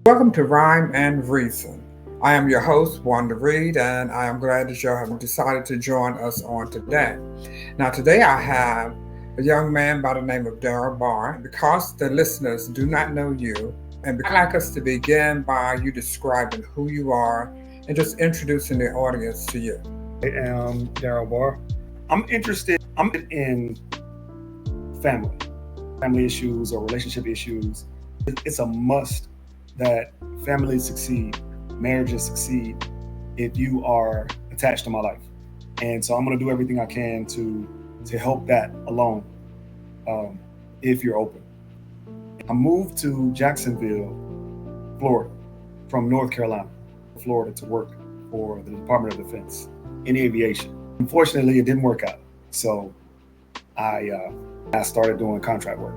Welcome to Rhyme and Reason. I am your host, Wanda Reid, and I am glad that you have decided to join us on today. Now, today I have a young man by the name of Darryl Barr. Because the listeners do not know you, and I'd like us to begin by you describing who you are and just introducing the audience to you. I am Darryl Barr. I'm in family, family issues or relationship issues. It's a must that families succeed, marriages succeed if you are attached to my life. And so I'm going to do everything I can to help that along if you're open. I moved to Jacksonville, Florida, from North Carolina, Florida, to work for the Department of Defense in aviation. Unfortunately, it didn't work out. So I started doing contract work.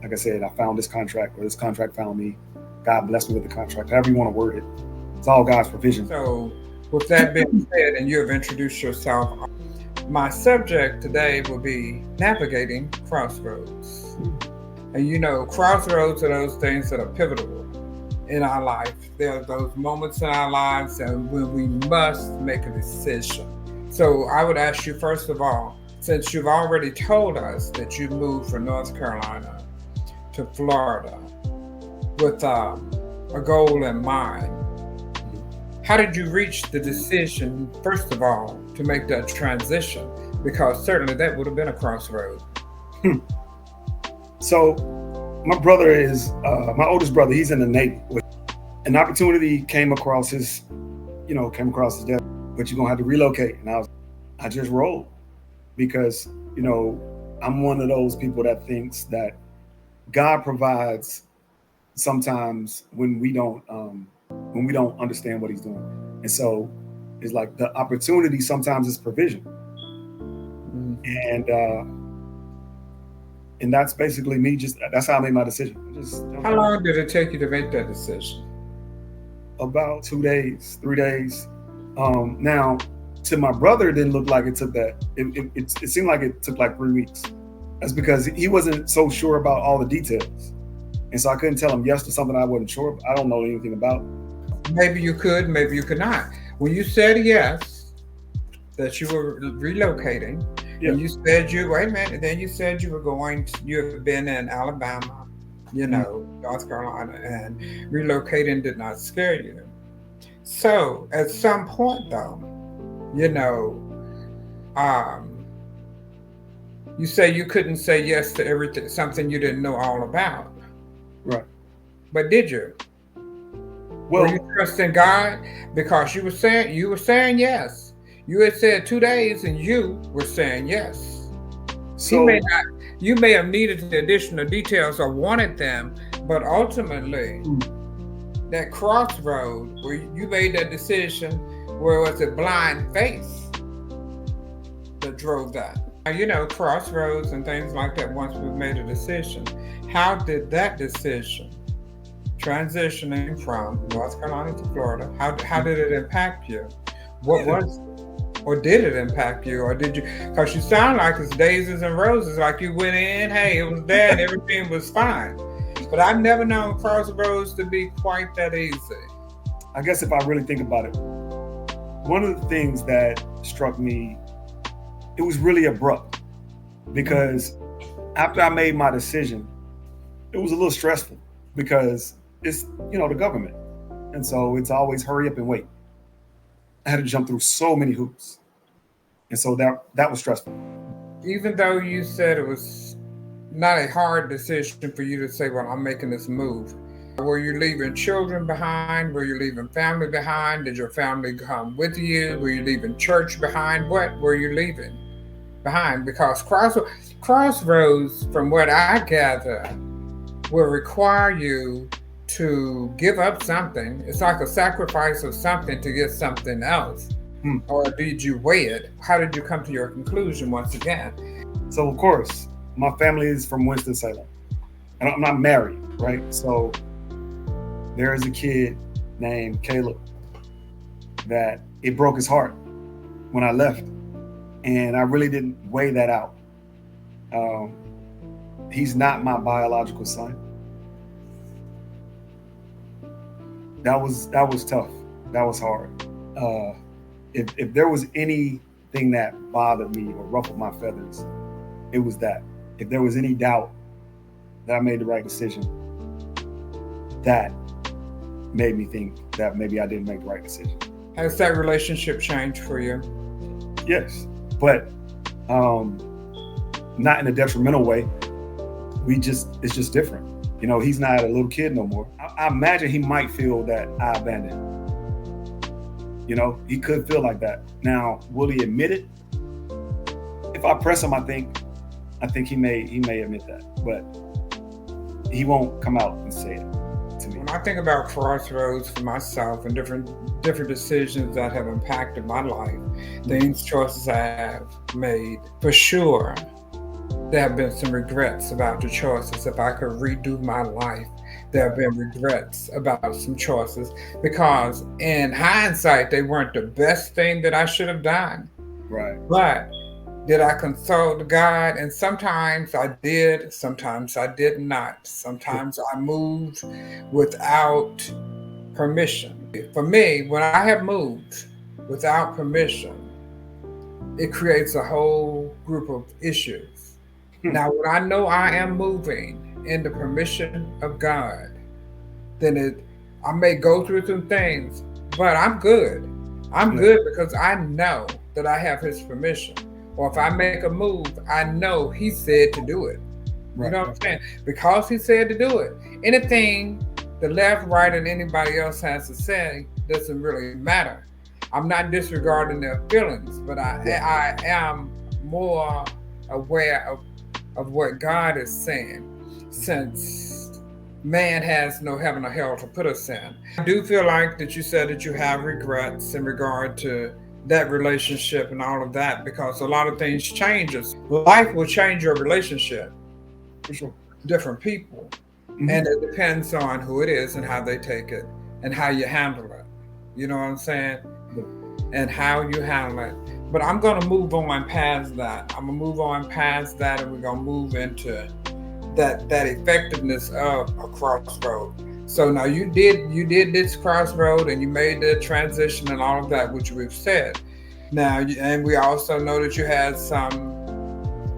Like I said, I found this contract, or this contract found me. God blessed me with the contract, however you want to word it. It's all God's provision. So, with that being said, and you have introduced yourself, my subject today will be navigating crossroads. And crossroads are those things that are pivotal in our life. There are those moments in our lives and when we must make a decision. So I would ask you, first of all, since you've already told us that you moved from North Carolina to Florida with a goal in mind, how did you reach the decision, first of all, to make that transition? Because certainly that would have been a crossroad. So my brother is, my oldest brother, he's in the Navy. An opportunity came across his desk, but you're gonna have to relocate. And I just rolled because, I'm one of those people that thinks that God provides sometimes when we don't understand what he's doing. And so it's like the opportunity sometimes is provision. And that's basically me. That's how I made my decision. How long did it take you to make that decision? About 2 days, 3 days. Now, to my brother, it didn't look like it took that. It seemed like it took like 3 weeks. That's because he wasn't so sure about all the details. And so I couldn't tell him yes to something I wasn't sure of. I don't know anything about. Maybe you could, maybe you could not. When you said yes, that you were relocating, and you said wait a minute, then you said you have been in Alabama, North Carolina, and relocating did not scare you. So at some point though, you say you couldn't say yes to everything, something you didn't know all about. Right. But did you? Well, were you trusting God? Because you were saying yes. You had said 2 days and you were saying yes. So you may have needed the additional details or wanted them, but ultimately that crossroad where you made that decision, where it was a blind faith that drove that. Now, crossroads and things like that, once we've made a decision, how did that decision, transitioning from North Carolina to Florida, how did it impact you? What was, or did it impact you, or did you, because you sound like it's daisies and roses, like you went in, hey, it was there and everything was fine. But I've never known crossroads to be quite that easy. I guess if I really think about it, one of the things that struck me, it was really abrupt, because after I made my decision, it was a little stressful because it's, the government. And so it's always hurry up and wait. I had to jump through so many hoops. And so that was stressful. Even though you said it was not a hard decision for you to say, well, I'm making this move. Were you leaving children behind? Were you leaving family behind? Did your family come with you? Were you leaving church behind? What were you leaving behind? Because crossroads, from what I gather, will require you to give up something. It's like a sacrifice of something to get something else. Or did you weigh it? How did you come to your conclusion once again? So, of course, my family is from Winston-Salem. And I'm not married, right? So there is a kid named Caleb that it broke his heart when I left. And I really didn't weigh that out. He's not my biological son. that was tough. That was hard. If there was anything that bothered me or ruffled my feathers, it was that. If there was any doubt that I made the right decision, that made me think that maybe I didn't make the right decision. Has that relationship changed for you? Yes, but not in a detrimental way. It's just different. You know, he's not a little kid no more. I imagine he might feel that I abandoned him. You know, he could feel like that. Now, will he admit it? If I press him, I think he may admit that, but he won't come out and say it to me. When I think about Crossroads for myself and different decisions that have impacted my life, things, choices I have made, for sure, there have been some regrets about the choices. If I could redo my life, there have been regrets about some choices because in hindsight, they weren't the best thing that I should have done. Right. But did I consult God? And sometimes I did, sometimes I did not. Sometimes I moved without permission. For me, when I have moved without permission, it creates a whole group of issues. Now, when I know I am moving in the permission of God, then I may go through some things, but I'm good. I'm good because I know that I have his permission. Or if I make a move, I know he said to do it. Right. You know what I'm saying? Because he said to do it. Anything the left, right, and anybody else has to say doesn't really matter. I'm not disregarding their feelings, but I am more aware of what God is saying, since man has no heaven or hell to put us in. I do feel like that you said that you have regrets in regard to that relationship and all of that, because a lot of things changes. Life will change your relationship. For sure. Different people. Mm-hmm. And it depends on who it is and how they take it and how you handle it. You know what I'm saying? And how you handle it. But I'm going to move on past that. I'm going to move on past that, and we're going to move into that effectiveness of a crossroad. So now you did this crossroad and you made the transition and all of that, which we've said. Now, and we also know that you had some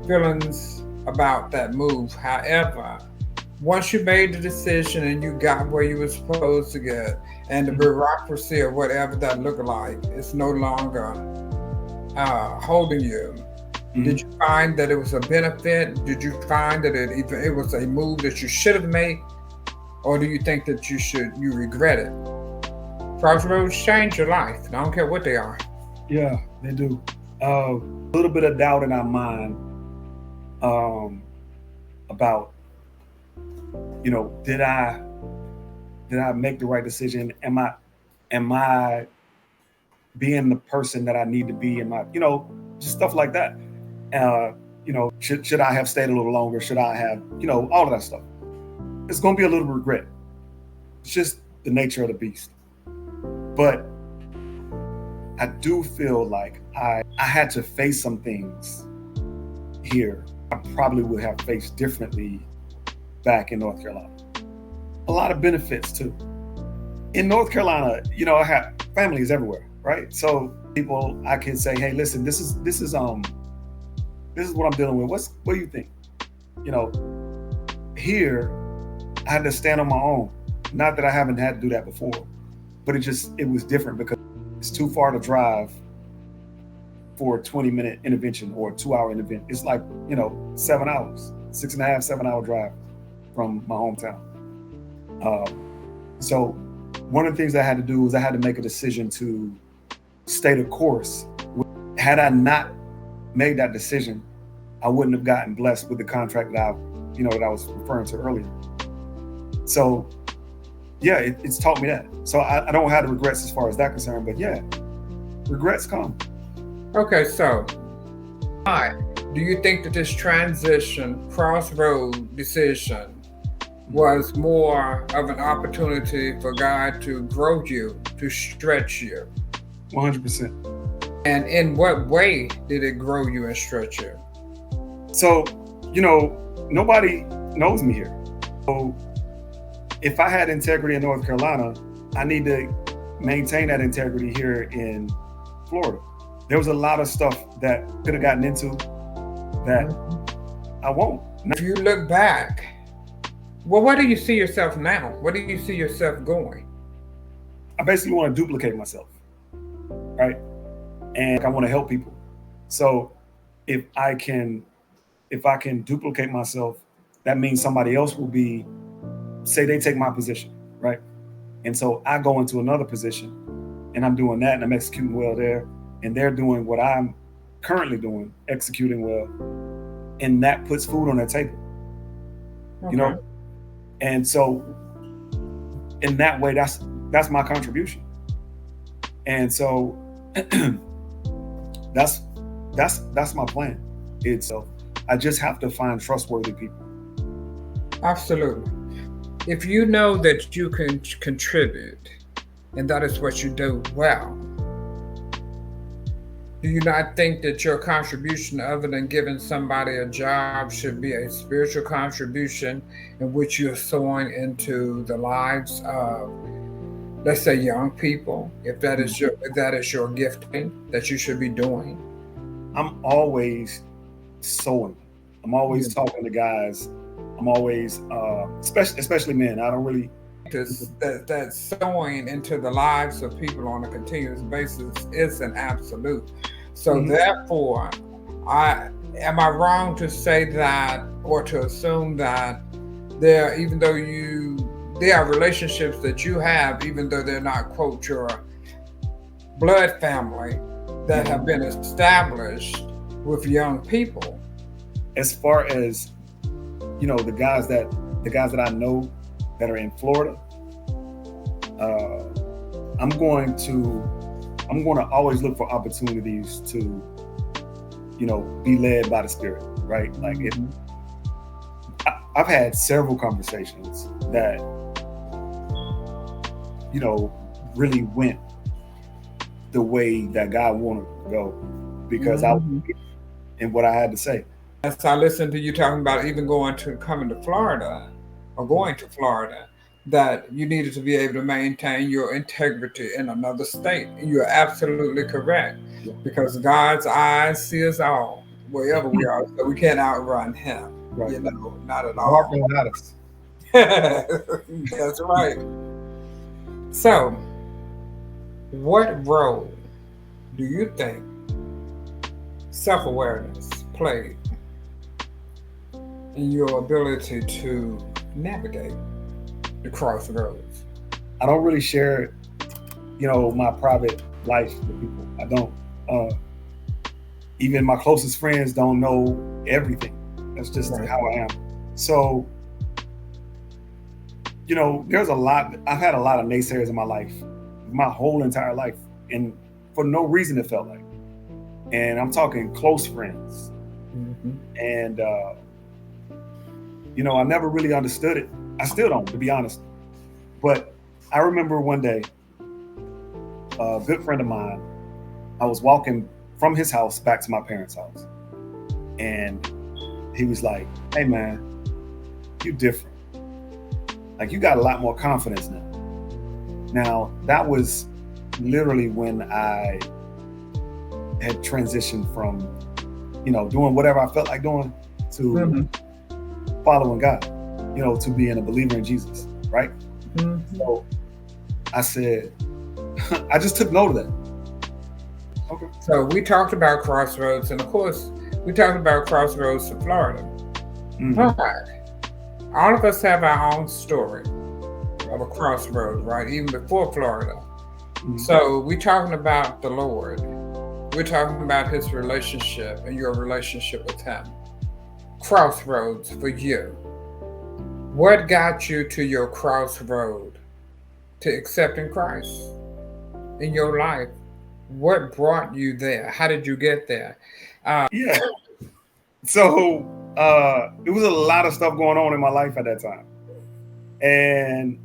feelings about that move. However, once you made the decision and you got where you were supposed to get, and the bureaucracy of whatever that looked like is no longer holding you. Mm-hmm. Did you find that it was a benefit? Did you find that it was a move that you should have made? Or do you think that you regret it? Crossroads change your life. I don't care what they are. Yeah, they do. A little bit of doubt in our mind about, you know, did I make the right decision? Am I being the person that I need to be? Just stuff like that. Should I have stayed a little longer? Should I have, all of that stuff. It's going to be a little regret. It's just the nature of the beast. But I do feel like I had to face some things here I probably would have faced differently back in North Carolina. A lot of benefits too. In North Carolina, I have families everywhere, right? So people, I can say, hey, listen, this is what I'm dealing with. What do you think? Here, I had to stand on my own. Not that I haven't had to do that before, but it was different because it's too far to drive for a 20-minute intervention or a 2-hour intervention. It's like, 7 hours, 6.5, 7-hour drive from my hometown. So one of the things I had to do was I had to make a decision to stay the course. Had I not made that decision, I wouldn't have gotten blessed with the contract that I was referring to earlier. So yeah, it's taught me that. So I don't have the regrets as far as that concerned, but yeah, regrets come. Okay, so do you think that this crossroad decision was more of an opportunity for God to grow you, to stretch you? 100%. And in what way did it grow you and stretch you? So, nobody knows me here. So if I had integrity in North Carolina, I need to maintain that integrity here in Florida. There was a lot of stuff that could have gotten into that I won't. If you look back, well, where do you see yourself now? Where do you see yourself going? I basically want to duplicate myself, right? And I want to help people. So if I can duplicate myself, that means somebody else will be, say they take my position, right? And so I go into another position and I'm doing that and I'm executing well there, and they're doing what I'm currently doing, executing well, and that puts food on their table. Okay. You know? And so in that way, that's my contribution. And so that's my plan. It's I just have to find trustworthy people. Absolutely. If you know that you can contribute and that is what you do well, do you not think that your contribution, other than giving somebody a job, should be a spiritual contribution in which you're sowing into the lives of, let's say, young people, if that is your gifting that you should be doing? I'm always sowing. I'm always talking to guys. I'm always, especially men. I don't really. That sowing into the lives of people on a continuous basis is an absolute. So therefore, am I wrong to say that, or to assume that there are relationships that you have, even though they're not, quote, your blood family, that have been established with young people? As far as, the guys that I know that are in Florida, I'm going to always look for opportunities to, be led by the Spirit, right? Like I've had several conversations that, really went the way that God wanted to go, because I and what I had to say. As I listened to you talking about even coming to Florida, or going to Florida, that you needed to be able to maintain your integrity in another state. And you're absolutely correct, because God's eyes see us all, wherever we are, so we can't outrun Him. Right. Not at all. That's right. So, what role do you think self-awareness played in your ability to navigate the crossroads? I don't really share, my private life with people. I don't. Even my closest friends don't know everything. That's just how I am. So, there's I've had a lot of naysayers in my life, my whole entire life, and for no reason it felt like. And I'm talking close friends. And, I never really understood it. I still don't, to be honest. But I remember one day, a good friend of mine, I was walking from his house back to my parents' house. And he was like, "Hey man, you different. Like, you got a lot more confidence now." Now, that was literally when I had transitioned from, doing whatever I felt like doing to following God, to being a believer in Jesus, right? So I said, I just took note of that. Okay. So we talked about Crossroads, and of course, we talked about Crossroads to Florida. But all of us have our own story of a crossroad, right? Even before Florida. So we're talking about the Lord. We're talking about His relationship and your relationship with Him. Crossroads for you. What got you to your crossroad to accepting Christ in your life? What brought you there? How did you get there? So it was a lot of stuff going on in my life at that time. And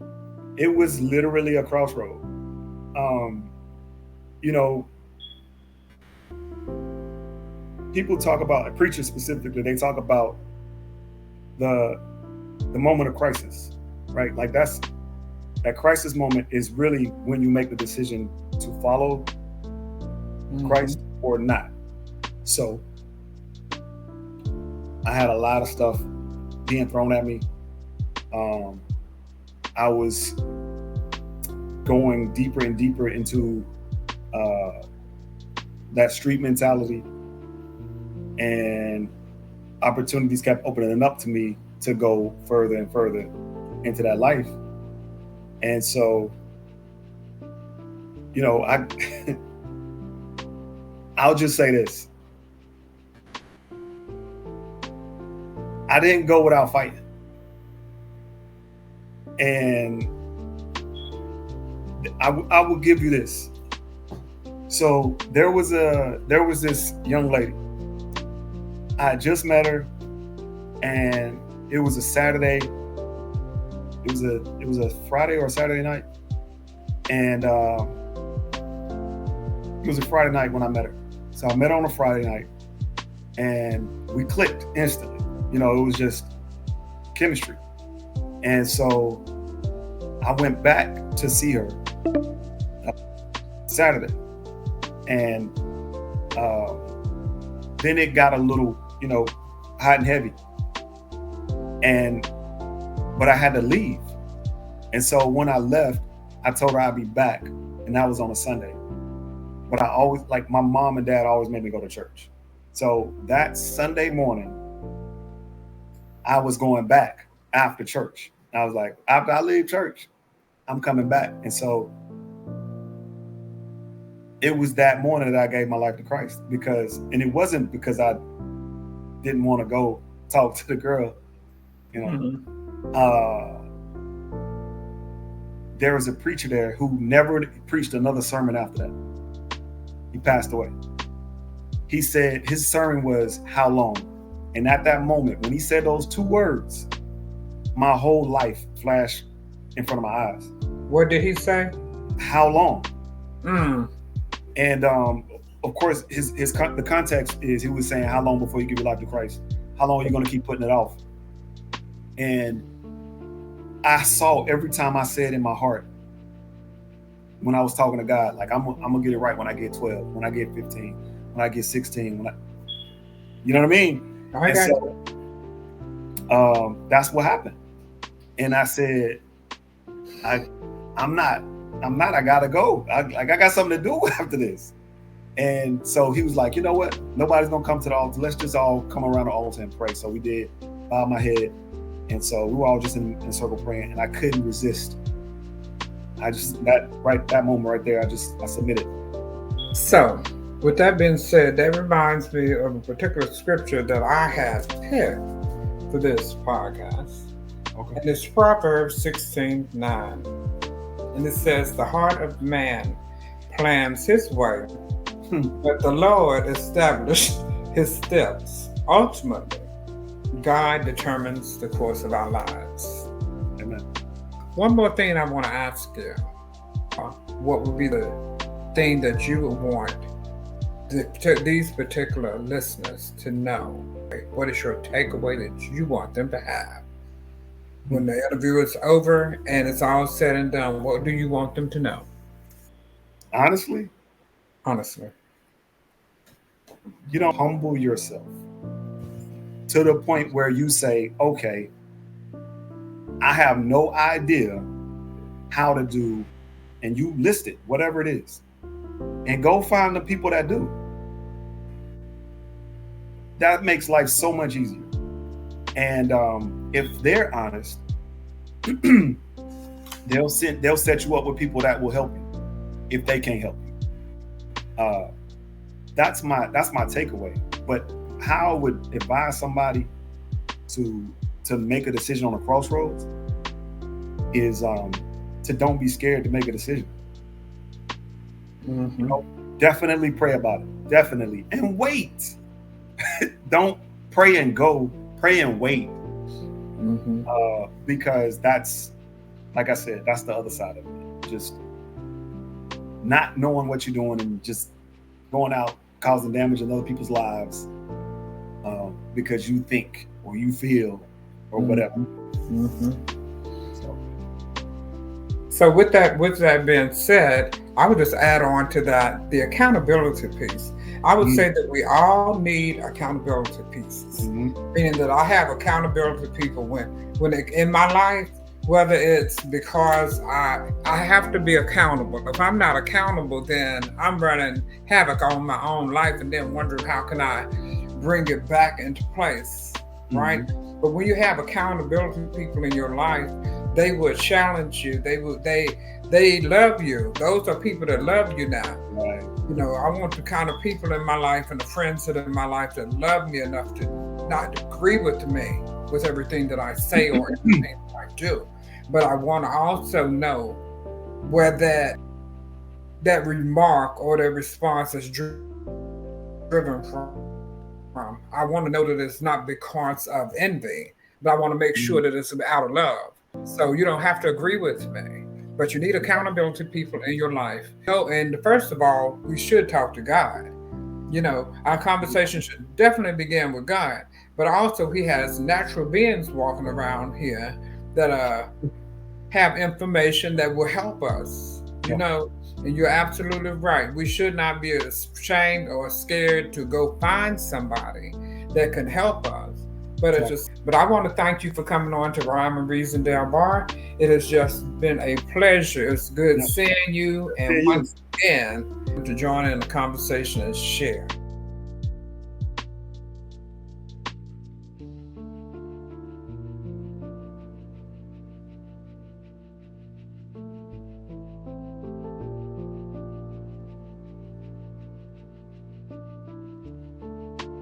it was literally a crossroad. People talk about, preachers specifically, they talk about the moment of crisis, right? Like that's that crisis moment is really when you make the decision to follow Christ or not. So I had a lot of stuff being thrown at me. I was going deeper and deeper into that street mentality, and opportunities kept opening up to me to go further and further into that life. And so, you know, I'll just say this. I didn't go without fighting. And I will give you this. So there was this young lady. I had just met her, and it was a Saturday. It was a Friday or a Saturday night, and it was a Friday night when I met her. So I met her on a Friday night, and we clicked instantly. You know, it was just chemistry. And so I went back to see her Saturday, and then it got a little, you know, hot and heavy, but I had to leave. And so when I left, I told her I'd be back, and that was on a Sunday. But I always, like, my mom and dad always made me go to church. So that Sunday morning, I was going back after church. I was like, after I leave church, I'm coming back. And so it was that morning that I gave my life to Christ, and it wasn't because I didn't want to go talk to the girl, you know. There was a preacher there who never preached another sermon after that. He passed away. He said his sermon was, "How long?" And at that moment, when he said those two words, my whole life flashed in front of my eyes. What did he say? How long? And of course, the context is he was saying, how long before you give your life to Christ? How long are you going to keep putting it off? And I saw every time I said in my heart, when I was talking to God, like, I'm gonna get it right when I get 12, when I get 15, when I get 16, you know what I mean? That's what happened. And I said, I'm not, I gotta go. I got something to do after this. And so he was like, you know what? Nobody's gonna come to the altar. Let's just all come around the altar and pray. So we did, bow my head. And so we were all just in a circle praying, and I couldn't resist. That moment right there, I submitted. So with that being said, that reminds me of a particular scripture that I have picked for this podcast. Okay. And it's Proverbs 16:9. And it says, the heart of man plans his way, but the Lord established his steps. Ultimately, God determines the course of our lives. Amen. One more thing I want to ask you. What would be the thing that you would want these particular listeners to know? What is your takeaway that you want them to have? When the interview is over and it's all said and done, what do you want them to know? Honestly, you don't humble yourself to the point where you say, okay, I have no idea how to do, and you list it, whatever it is, and go find the people that do. That makes life so much easier. And if they're honest, they'll set you up with people that will help you if they can't help you. That's my takeaway. But how I would advise somebody to make a decision on a crossroads is to don't be scared to make a decision. You know, definitely pray about it. Definitely. And wait. Don't pray and go. Pray and wait. Because that's, like I said, that's the other side of it. Just not knowing what you're doing and just going out causing damage in other people's lives because you think or you feel or whatever. So So with that being said, I would just add on to that the accountability piece. I would say that we all need accountability pieces, meaning that I have accountability people when in my life, whether it's because I have to be accountable. If I'm not accountable, then I'm running havoc on my own life and then wondering how can I bring it back into place, right? But when you have accountability people in your life, they would challenge you. They love you. Those are people that love you now. Right. You know, I want the kind of people in my life and the friends that are in my life that love me enough to not agree with me with everything that I say or everything that I do. But I want to also know where that remark or that response is driven from. I want to know that it's not because of envy, but I want to make sure that it's out of love. So you don't have to agree with me, but you need accountability people in your life. And first of all, we should talk to God. You know, our conversation should definitely begin with God, but also He has natural beings walking around here that have information that will help us. You know, and you're absolutely right. We should not be ashamed or scared to go find somebody that can help us. But I want to thank you for coming on to Rhyme and Reason, Barr. It has just been a pleasure. It's good seeing you, and once again to join in the conversation and share.